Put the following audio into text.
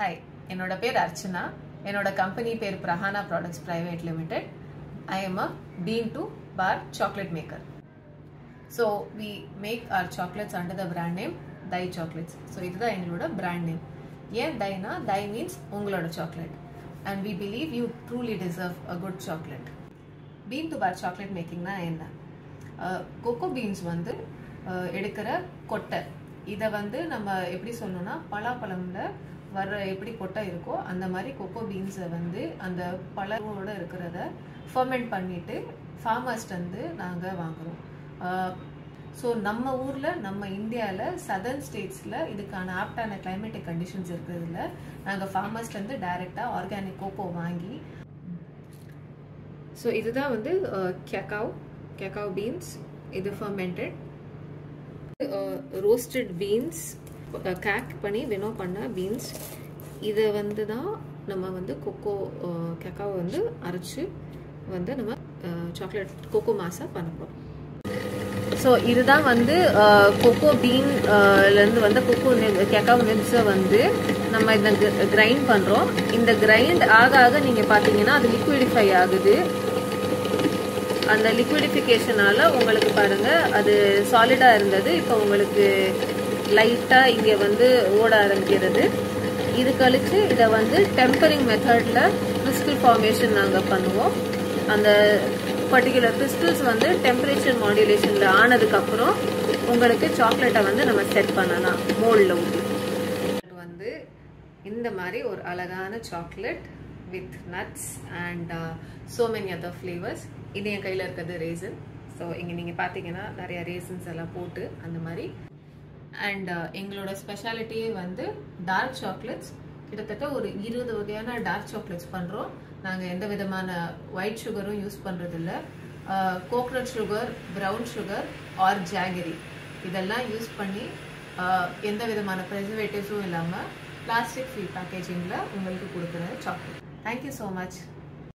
Hi, என்னோட பேர் அர்ச்சனா. என்னோட கம்பெனி பேர் Prahana products private limited. I am a bean to bar chocolate maker. So we make our chocolates under the brand name Dai Chocolates. So இதுதான் எங்களோட brand name. ஏன் டைனா? Dai means உங்களோட chocolate. And we believe you truly deserve a good chocolate. Bean to bar chocolate making na என்ன? Cocoa beans வந்து எடுக்கிற கொட்டை. இதை வந்து நம்ம எப்படி சொல்லணும்னா பலாப்பழம்ல வர எப்படி கொட்டை இருக்கோ அந்த மாதிரி கோகோ பீன்ஸை வந்து அந்த பழத்தோட இருக்கிறத ஃபர்மெண்ட் பண்ணிட்டு ஃபார்மர்ஸ்ட் வந்து நாங்கள் வாங்குறோம். ஸோ நம்ம ஊரில் நம்ம இந்தியாவில் சதர்ன் ஸ்டேட்ஸில் இதுக்கான ஆப்டான கிளைமேட்டிக் கண்டிஷன்ஸ் இருக்கிறதுல நாங்கள் ஃபார்மர்ஸ்லேருந்து டைரெக்டாக ஆர்கானிக் கோகோ வாங்கி ஸோ இதுதான் வந்து கேக்காவ் பீன்ஸ். இது ஃபர்மெண்டட் ரோஸ்டட் பீன்ஸ் கேக் பண்ணி வினோ பண்ண பீன்ஸ். இதை வந்து தான் நம்ம வந்து கேக்காவை வந்து அரைச்சி வந்து நம்ம சாக்லேட் கோகோ மாஸாக பண்ண போகிறோம். ஸோ இதுதான் வந்து கோகோ பீன்லேருந்து வந்து கேக்காவ் நிப்ஸை வந்து நம்ம இந்த கிரைண்ட் பண்ணுறோம். இந்த கிரைண்ட் ஆக நீங்கள் பார்த்தீங்கன்னா அது லிக்விடிஃபை ஆகுது. அந்த லிக்விடிஃபிகேஷனால உங்களுக்கு பாருங்க அது சாலிடா இருந்தது, இப்போ உங்களுக்கு லைட்டா இங்க வந்து ஓட ஆரம்பிக்கிறது. இது கழிச்சு இதை வந்து டெம்பரிங் மெத்தட்ல கிறிஸ்டல் ஃபார்மேஷன் நாங்கள் பண்ணுவோம். அந்த பர்டிகுலர் கிறிஸ்டல்ஸ் வந்து டெம்பரேச்சர் மாடுலேஷன்ல ஆனதுக்கு அப்புறம் உங்களுக்கு சாக்லேட்டை வந்து நம்ம செட் பண்ணலாம் மோல்ட்ல ஊற்றி. வந்து இந்த மாதிரி ஒரு அழகான chocolate with nuts and so many other flavors. இது என் கையில் இருக்கிறது ரேசன். ஸோ இங்கே நீங்கள் பார்த்தீங்கன்னா நிறைய ரேசன்ஸ் எல்லாம் போட்டு அந்த மாதிரி. அண்ட் எங்களோட ஸ்பெஷாலிட்டியே வந்து டார்க் சாக்லேட்ஸ். கிட்டத்தட்ட ஒரு 20 வகையான டார்க் சாக்லேட்ஸ் பண்ணுறோம். நாங்கள் எந்த விதமான ஒயிட் சுகரும் யூஸ் பண்ணுறதில்ல. Coconut sugar, brown sugar R jaggery இதெல்லாம் யூஸ் பண்ணி எந்த விதமான ப்ரிசர்வேட்டிவ்ஸும் இல்லாமல் பிளாஸ்டிக் ஃப்ரீ பேக்கேஜிங்கில் உங்களுக்கு கொடுக்குற chocolate. Thank you so much.